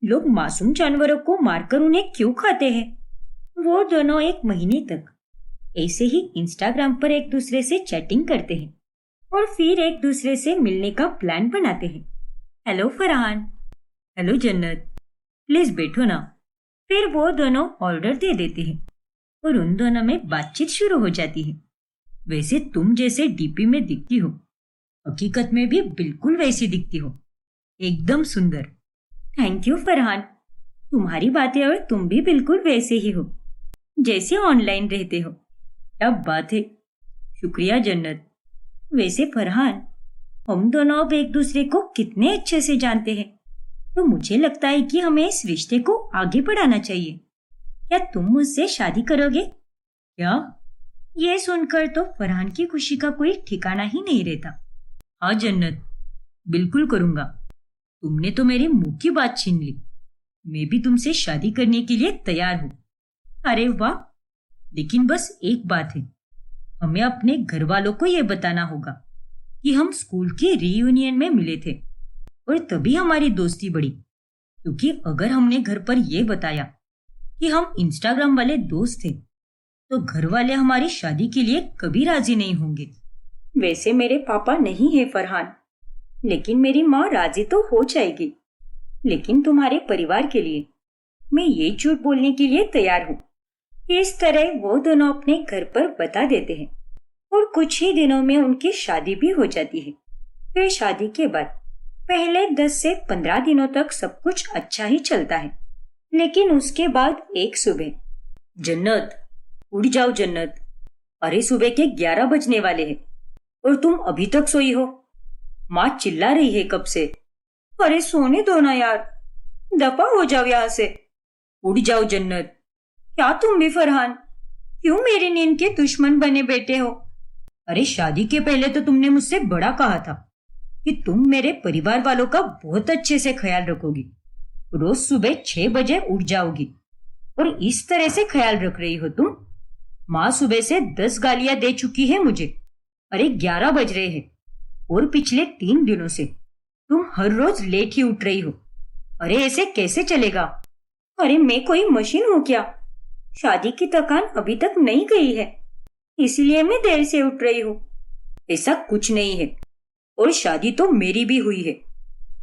लोग मासूम जानवरों को मारकर उन्हें क्यों खाते हैं। वो दोनों एक महीने तक ऐसे ही इंस्टाग्राम पर एक दूसरे से चैटिंग करते हैं और फिर एक दूसरे से मिलने का प्लान बनाते हैं। हेलो फरहान। हेलो जन्नत, प्लीज बैठो ना। फिर वो दोनों ऑर्डर दे देते हैं और उन दोनों में बातचीत शुरू हो जाती है। वैसे तुम जैसे डीपी में दिखती हो, हकीकत में भी बिल्कुल वैसी दिखती हो, एकदम सुंदर। थैंक यू फरहान, तुम्हारी बातें और तुम भी बिल्कुल वैसे ही हो जैसे ऑनलाइन रहते हो। क्या बात है। शुक्रिया जन्नत। वैसे फरहान, हम दोनों अब एक दूसरे को कितने अच्छे से जानते हैं, तो मुझे लगता है कि हमें इस रिश्ते को आगे बढ़ाना चाहिए। क्या तुम मुझसे शादी करोगे? क्या? यह सुनकर तो फरहान की खुशी का कोई ठिकाना ही नहीं रहता। हाँ जन्नत, बिल्कुल करूंगा। तुमने तो मेरे मुंह की बात छीन ली। मैं भी तुमसे शादी करने के लिए तैयार हूँ। अरे वाह, लेकिन बस एक बात है, हमें अपने घर वालों को यह बताना होगा कि हम स्कूल के रीयूनियन में मिले थे और तभी हमारी दोस्ती बढ़ी। क्योंकि अगर हमने घर पर यह बताया कि हम इंस्टाग्राम वाले दोस्त थे, तो घर वाले हमारी शादी के लिए कभी राजी नहीं होंगे। वैसे मेरे पापा नहीं है फरहान, लेकिन मेरी माँ राजी तो हो जाएगी। लेकिन तुम्हारे परिवार के लिए मैं ये झूठ बोलने के लिए तैयार हूँ। इस तरह वो दोनों अपने घर पर बता देते हैं और कुछ ही दिनों में उनकी शादी भी हो जाती है। फिर शादी के बाद पहले 10 से 15 दिनों तक सब कुछ अच्छा ही चलता है, लेकिन उसके बाद एक सुबह, जन्नत उठ जाओ जन्नत, अरे सुबह के 11 बजने वाले हैं और तुम अभी तक सोई हो। माँ चिल्ला रही है कब से। अरे सोने दो ना यार, दफा हो जाओ यहाँ से। उठ जाओ जन्नत। क्या तुम भी फरहान, क्यों मेरी नींद के दुश्मन बने बैठे हो? अरे शादी के पहले तो तुमने मुझसे बड़ा कहा था कि तुम मेरे परिवार वालों का बहुत अच्छे से ख्याल रखोगी, रोज सुबह 6 बजे उठ जाओगी, और इस तरह से ख्याल रख रही हो तुम। माँ सुबह से 10 गालियां दे चुकी है मुझे। अरे 11 बज रहे हैं और पिछले 3 दिनों से तुम हर रोज लेट ही उठ रही हो। अरे ऐसे कैसे चलेगा? अरे मैं कोई मशीन हूँ क्या? शादी की थकान अभी तक नहीं गई है, इसलिए मैं देर से उठ रही हूँ। ऐसा कुछ नहीं है, और शादी तो मेरी भी हुई है।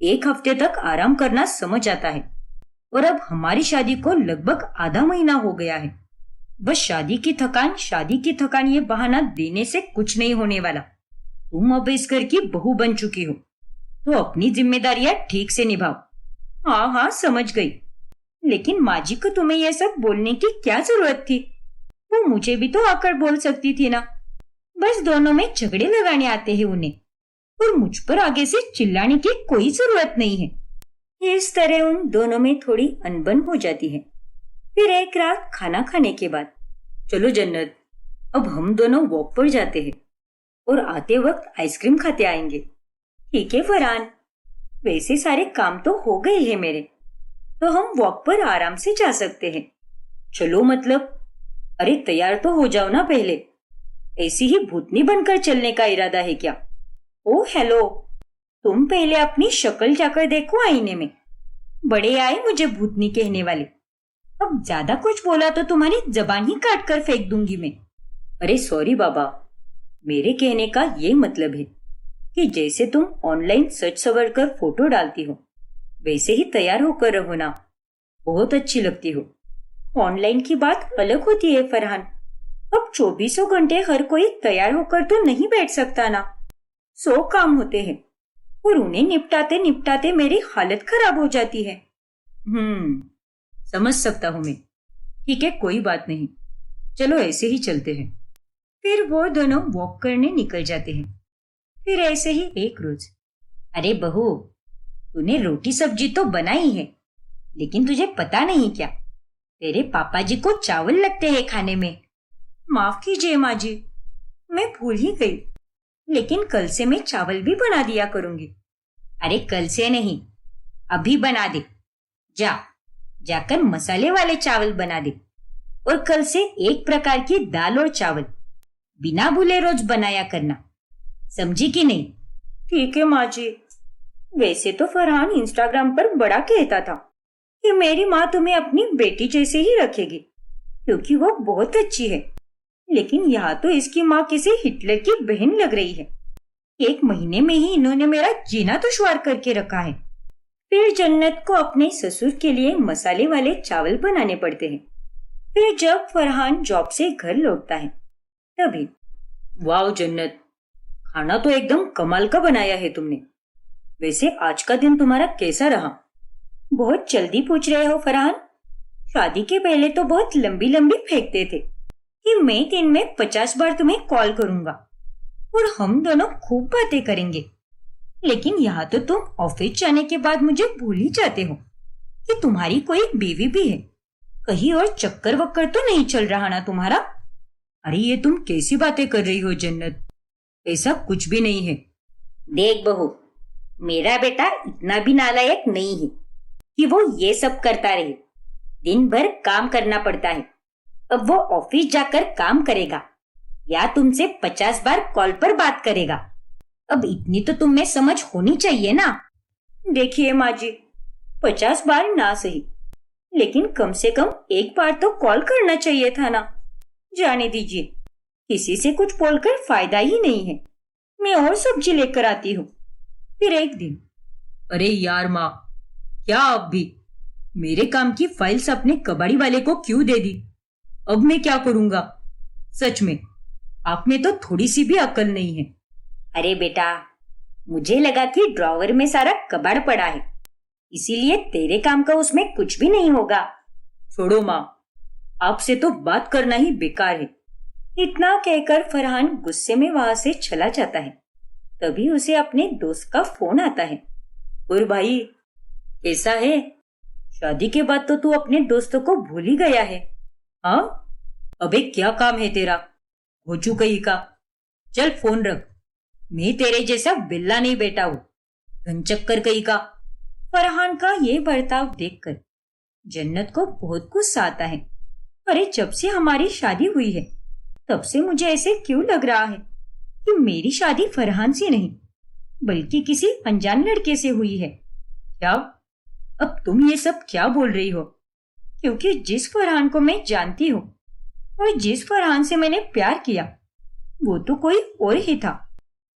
1 हफ्ते तक आराम करना समझ आता है, और अब हमारी शादी को लगभग आधा महीना हो गया है। बस शादी की थकान ये बहाना देने से कुछ नहीं होने वाला। तुम अब इस घर की बहू बन चुकी हो, तो अपनी जिम्मेदारियां ठीक से निभाओ। हाँ हाँ समझ गई, लेकिन माँ जी को तुम्हें यह सब बोलने की क्या जरूरत थी? वो मुझे भी तो आकर बोल सकती थी ना। बस दोनों में झगड़े लगाने आते हैं उन्हें, और मुझ पर आगे से चिल्लाने की कोई जरूरत नहीं है। इस तरह उन दोनों में थोड़ी अनबन हो जाती है। फिर एक रात खाना खाने के बाद, चलो जन्नत, अब हम दोनों वॉक पर जाते हैं और आते वक्त आइसक्रीम खाते आएंगे। ठीक है फरहान, वैसे सारे काम तो हो गए हैं मेरे, तो हम वॉक पर आराम से जा सकते हैं। चलो मतलब? अरे तैयार तो हो जाओ ना पहले। ऐसी ही भूतनी बनकर चलने का इरादा है क्या? ओ हेलो, तुम पहले अपनी शक्ल जाकर देखो आईने में। बड़े आए मुझे भूतनी कहने वाले। अब ज्यादा कुछ बोला तो तुम्हारी जबान ही काट कर फेंक दूंगी मैं। अरे सॉरी बाबा, मेरे कहने का ये मतलब है कि जैसे तुम ऑनलाइन सच सवर कर फोटो डालती हो, वैसे ही तैयार होकर रहो ना। बहुत अच्छी लगती हो। ऑनलाइन की बात अलग होती है फरहान। अब 24 घंटे हर कोई तैयार होकर तो नहीं बैठ सकता ना। 100 काम होते हैं और उन्हें निपटाते निपटाते मेरी हालत खराब हो जाती है। समझ सकता हूं मैं। ठीक है, कोई बात नहीं, चलो ऐसे ही चलते हैं। फिर वो दोनों वॉक करने निकल जाते हैं। फिर ऐसे ही एक रोज, अरे बहू, तूने रोटी सब्जी तो बनाई है, लेकिन तुझे पता नहीं क्या, तेरे पापा जी को चावल लगते हैं खाने में। माफ कीजिए माँ जी, मैं भूल ही गई, लेकिन कल से मैं चावल भी बना दिया करूंगी। अरे कल से नहीं, अभी बना दे। जाकर मसाले वाले चावल बना दे, और कल से एक प्रकार की दाल और चावल बिना भूले रोज बनाया करना, समझी कि नहीं? ठीक है माँ जी। वैसे तो फरहान इंस्टाग्राम पर बड़ा कहता था कि मेरी माँ तुम्हें अपनी बेटी जैसे ही रखेगी, क्योंकि वो बहुत अच्छी है, लेकिन यहाँ तो इसकी माँ किसी हिटलर की बहन लग रही है। 1 महीने में ही इन्होंने मेरा जीना दुश्वार करके रखा है। फिर जन्नत को अपने ससुर के लिए मसाले वाले चावल बनाने पड़ते हैं। फिर जब फरहान जॉब से घर लौटता है, तभी वाह जन्नत, खाना तो एकदम कमाल का बनाया है तुमने। वैसे आज का दिन तुम्हारा कैसा रहा? बहुत जल्दी पूछ रहे हो फरहान। शादी के पहले तो बहुत लंबी लंबी फेंकते थे कि मैं दिन में 50 बार तुम्हें कॉल करूंगा और हम दोनों खूब बातें करेंगे, लेकिन यहाँ तो तुम ऑफिस जाने के बाद मुझे भूल ही जाते हो कि तुम्हारी कोई बीवी भी है। कहीं और चक्कर वक्कर तो नहीं चल रहा ना तुम्हारा? अरे ये तुम कैसी बातें कर रही हो जन्नत, ऐसा कुछ भी नहीं है। देख बहू, मेरा बेटा इतना भी नालायक नहीं है कि वो ये सब करता रहे। दिन भर काम करना पड़ता है। अब वो ऑफिस जाकर काम करेगा या तुमसे 50 बार कॉल पर बात करेगा? अब इतनी तो तुम में समझ होनी चाहिए ना। देखिए माँ जी, 50 बार ना सही, लेकिन कम से कम 1 बार तो कॉल करना चाहिए था ना। जाने दीजिए, किसी से कुछ बोलकर फायदा ही नहीं है। मैं और सब्जी लेकर आती हूँ। फिर एक दिन, अरे यार माँ, क्या अब भी? मेरे काम की फाइल्स अपने कबाड़ी वाले को क्यों दे दी? अब मैं क्या करूंगा? सच में आप में तो थोड़ी सी भी अक्ल नहीं है। अरे बेटा, मुझे लगा कि ड्रॉवर में सारा कबाड़ पड़ा है, इसीलिए तेरे काम का उसमें कुछ भी नहीं होगा। छोड़ो माँ, आपसे तो बात करना ही बेकार है। इतना कहकर फरहान गुस्से में वहां से चला जाता है। तभी उसे अपने दोस्त का फोन आता है। और भाई, कैसा है? शादी के बाद तो तू अपने दोस्तों को भूल ही गया है। हाँ, अबे क्या काम है तेरा? हो चुका ही का। चल फोन रख, मैं तेरे जैसा बिल्ला नहीं बेटा हूँ, घनचक्कर कहीं का। फरहान का ये बर्ताव देखकर जन्नत को बहुत गुस्सा आता है। अरे जब से हमारी शादी हुई है तब से मुझे ऐसे क्यों लग रहा है कि मेरी शादी फरहान से नहीं बल्कि किसी अनजान लड़के से हुई है। क्या? अब तुम ये सब क्या बोल रही हो? क्योंकि जिस फरहान को मैं जानती हूँ और जिस फरहान से मैंने प्यार किया वो तो कोई और ही था।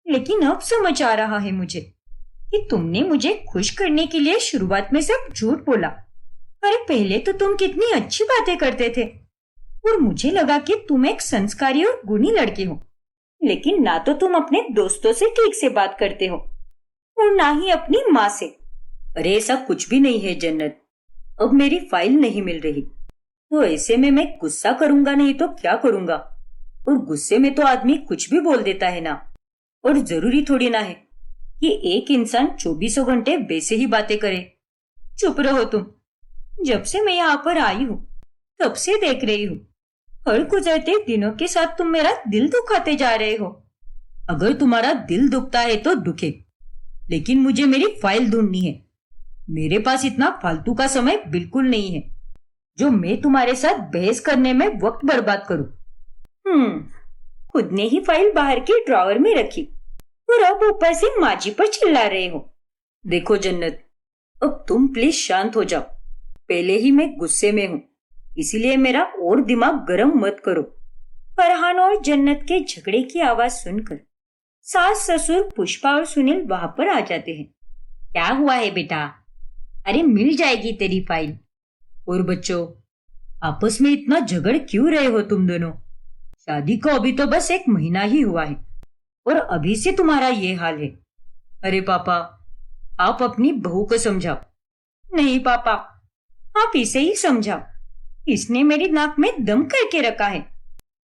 लेकिन अब समझ आ रहा है मुझे कि तुमने मुझे खुश करने के लिए शुरुआत में सब झूठ बोला। अरे पहले तो तुम कितनी अच्छी बातें करते थे और मुझे लगा कि तुम एक संस्कारी और गुणी लड़के हो, लेकिन ना तो तुम अपने दोस्तों से ठीक से बात करते हो और ना ही अपनी माँ से। अरे ऐसा कुछ भी नहीं है जन्नत, अब मेरी फाइल नहीं मिल रही, तो ऐसे में मैं गुस्सा करूंगा नहीं तो क्या करूंगा? और गुस्से में तो आदमी कुछ भी बोल देता है ना। और जरूरी थोड़ी ना है कि एक इंसान 24 घंटे वैसे ही बातें करे। चुप रहो तुम। जब से मैं यहाँ पर आई हूँ तब से देख रही हूँ, हर गुजरते दिनों के साथ तुम मेरा दिल दुखाते जा रहे हो। अगर तुम्हारा दिल दुखता है तो दुखे, लेकिन मुझे मेरी फाइल ढूंढनी है। मेरे पास इतना फालतू का समय बिल्कुल नहीं है जो मैं तुम्हारे साथ बहस करने में वक्त बर्बाद करूं। खुद ने ही फाइल बाहर के ड्रॉवर में रखी और अब ऊपर से माजी पर चिल्ला रहे हो। देखो जन्नत, अब तुम प्लीज शांत हो जाओ। पहले ही मैं गुस्से में हूँ, इसीलिए मेरा और दिमाग गर्म मत करो। फरहान और जन्नत के झगड़े की आवाज सुनकर सास ससुर पुष्पा और सुनील वहां पर आ जाते हैं। क्या हुआ है बेटा? अरे मिल जाएगी तेरी फाइल। और बच्चों, आपस में इतना झगड़ क्यों रहे हो तुम दोनों? शादी को अभी तो बस 1 महीना ही हुआ है और अभी से तुम्हारा ये हाल है। अरे पापा, आप अपनी बहू को समझाओ। नहीं पापा, आप इसे ही समझाओ, इसने मेरी नाक में दम करके रखा है।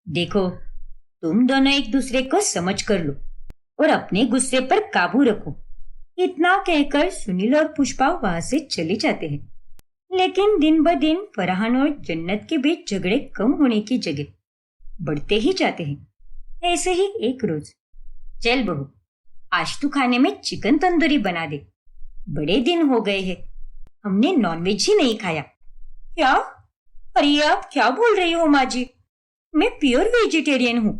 देखो, तुम दोनों एक दूसरे को समझ कर लो और अपने गुस्से पर काबू रखो। इतना कहकर सुनील और पुष्पा वहां से चले जाते हैं। लेकिन दिन ब दिन फरहान और जन्नत के बीच झगड़े कम होने की जगह बढ़ते ही जाते हैं। ऐसे ही एक रोज, चल बहू, आज तू खाने में चिकन तंदूरी बना दे। बड़े दिन हो गए हैं, हमने नॉनवेज ही नहीं खाया। क्या? अरे आप क्या बोल रही हो माँ जी? मैं प्योर वेजिटेरियन हूँ,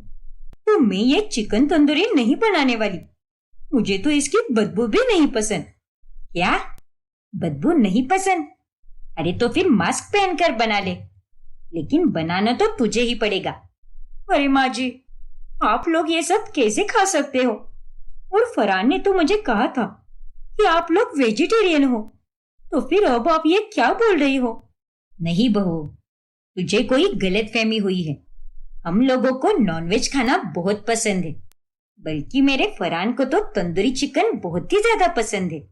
तो मैं ये चिकन तंदूरी नहीं बनाने वाली। मुझे तो इसकी बदबू भी नहीं पसंद। क्या? बदबू नहीं पसंद? अरे तो फिर मास्क पहनकर बना ले, लेकिन बनाना तो तुझे ही पड़ेगा। अरे माँ जी, आप लोग ये सब कैसे खा सकते हो? और फरहान ने तो मुझे कहा था कि आप लोग वेजिटेरियन हो, तो फिर अब आप ये क्या बोल रही हो? नहीं बहू, तुझे कोई गलतफहमी हुई है। हम लोगों को नॉनवेज खाना बहुत पसंद है, बल्कि मेरे फरहान को तो तंदूरी चिकन बहुत ही ज्यादा पसंद है।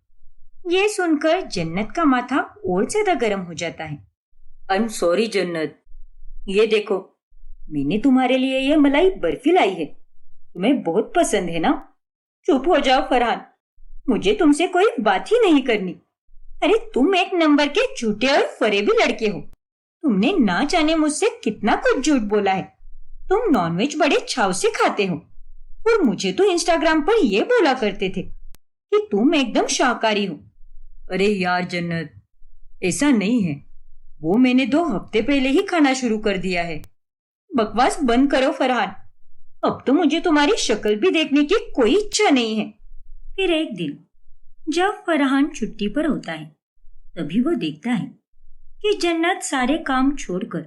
ये सुनकर जन्नत का माथा और ज्यादा गर्म हो जाता है। आई एम सॉरी जन्नत, ये देखो, मैंने तुम्हारे लिए ये मलाई बर्फी लाई है, तुम्हें बहुत पसंद है ना? चुप हो जाओ फरहान, मुझे तुमसे कोई बात ही नहीं करनी। अरे तुम एक नंबर के झूठे और फरेबी लड़के हो। तुमने ना जाने मुझसे कितना कुछ झूठ बोला है। तुम नॉनवेज बड़े चाव से खाते हो और मुझे तो इंस्टाग्राम पर ये बोला करते थे कि तुम एकदम शाकाहारी हो। अरे यार जन्नत, ऐसा नहीं है, वो मैंने 2 हफ्ते पहले ही खाना शुरू कर दिया है। बकवास बंद करो फरहान, अब तो मुझे तुम्हारी शक्ल भी देखने की कोई इच्छा नहीं है। फिर एक दिन जब फरहान छुट्टी पर होता है, तभी वो देखता है कि जन्नत सारे काम छोड़कर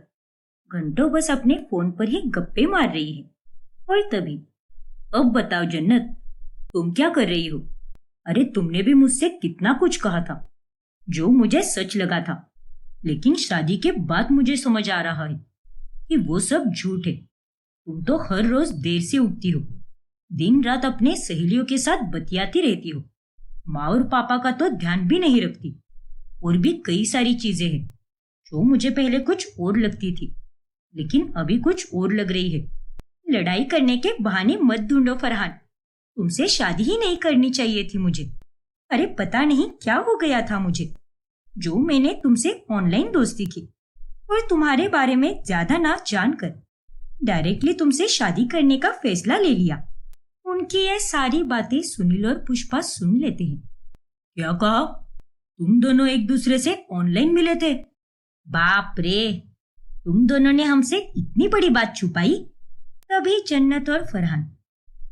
घंटों बस अपने फोन पर ही गप्पे मार रही है। और तभी, अब बताओ जन्नत, तुम क्या कर रही हो? अरे तुमने भी मुझसे कितना कुछ कहा था जो मुझे सच लगा था, लेकिन शादी के बाद मुझे समझ आ रहा है कि वो सब झूठ है। तुम तो हर रोज देर से उठती हो, दिन रात अपने सहेलियों के साथ बतियाती रहती हो, माँ और पापा का तो ध्यान भी नहीं रखती। और भी कई सारी चीजें हैं जो मुझे पहले कुछ और लगती थी, लेकिन अभी कुछ और लग रही है। लड़ाई करने के बहाने मत ढूंढो फरहान, तुमसे शादी ही नहीं करनी चाहिए थी मुझे। अरे पता नहीं क्या हो गया था मुझे, जो मैंने तुमसे ऑनलाइन दोस्ती की और तुम्हारे बारे में ज्यादा ना जानकर डायरेक्टली तुमसे शादी करने का फैसला ले लिया। उनकी ये सारी बातें सुनील और पुष्पा सुन लेते हैं। क्या कहा? तुम दोनों एक दूसरे से ऑनलाइन मिले थे? बाप रे, तुम दोनों ने हमसे इतनी बड़ी बात छुपाई। तभी जन्नत और फरहान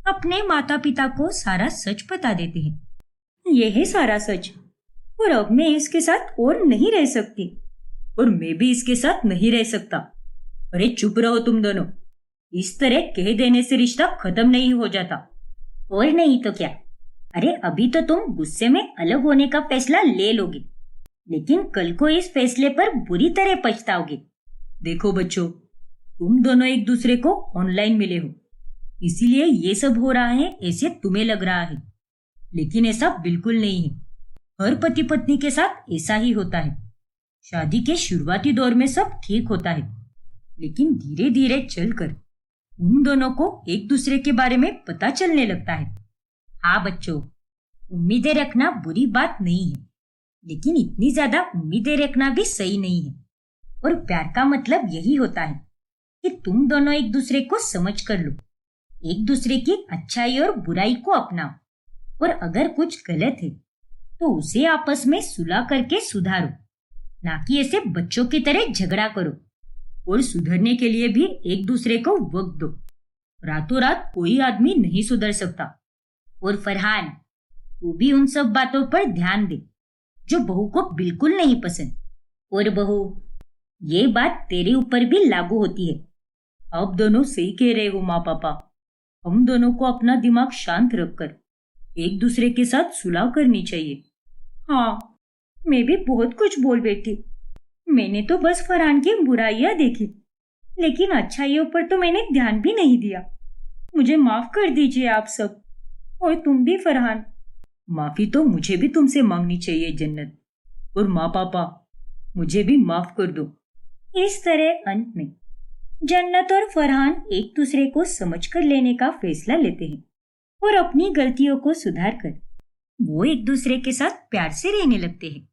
अपने माता पिता को सारा सच बता देते हैं। यह है सारा सच, और अब मैं इसके साथ और नहीं रह सकती, और मैं भी इसके साथ नहीं रह सकता। अरे चुप रहो तुम दोनों, इस तरह कह देने से रिश्ता खत्म नहीं हो जाता। और नहीं तो क्या, अरे अभी तो तुम गुस्से में अलग होने का फैसला ले लोगे, लेकिन कल को इस फैसले पर बुरी तरह पछताओगे। देखो बच्चों, तुम दोनों एक दूसरे को ऑनलाइन मिले हो, इसीलिए ये सब हो रहा है ऐसे तुम्हें लग रहा है, लेकिन ऐसा बिल्कुल नहीं है। हर पति पत्नी के साथ ऐसा ही होता है। शादी के शुरुआती दौर में सब ठीक होता है, लेकिन धीरे धीरे चलकर उन दोनों को एक दूसरे के बारे में पता चलने लगता है। हाँ बच्चों, उम्मीदें रखना बुरी बात नहीं है, लेकिन इतनी ज्यादा उम्मीदें रखना भी सही नहीं है। और प्यार का मतलब यही होता है कि तुम दोनों एक दूसरे को समझ कर लो, एक दूसरे की अच्छाई और बुराई को अपनाओ, और अगर कुछ गलत है तो उसे आपस में सुलह करके सुधारो, ना कि ऐसे बच्चों की तरह झगड़ा करो। और सुधरने के लिए भी एक दूसरे को वक्त दो। रातों रात कोई आदमी नहीं सुधर सकता। और फरहान, तू भी उन सब बातों पर ध्यान दे जो बहू को बिल्कुल नहीं पसंद। और बहू, ये बात तेरे ऊपर भी लागू होती है। आप दोनों सही कह रहे हो माँ पापा, हम दोनों को अपना दिमाग शांत रखकर एक दूसरे के साथ सुलह करनी चाहिए। हाँ, मैं भी बहुत कुछ बोल बैठी। मैंने तो बस फरहान की बुराइयां देखी, लेकिन अच्छाइयों पर तो मैंने ध्यान भी नहीं दिया। मुझे माफ कर दीजिए आप सब, और तुम भी फरहान। माफी तो मुझे भी तुमसे मांगनी चाहिए जन्नत, और माँ पापा मुझे भी माफ कर दो। इस तरह अंत में जन्नत और फरहान एक दूसरे को समझकर लेने का फैसला लेते हैं, और अपनी गलतियों को सुधार कर वो एक दूसरे के साथ प्यार से रहने लगते हैं।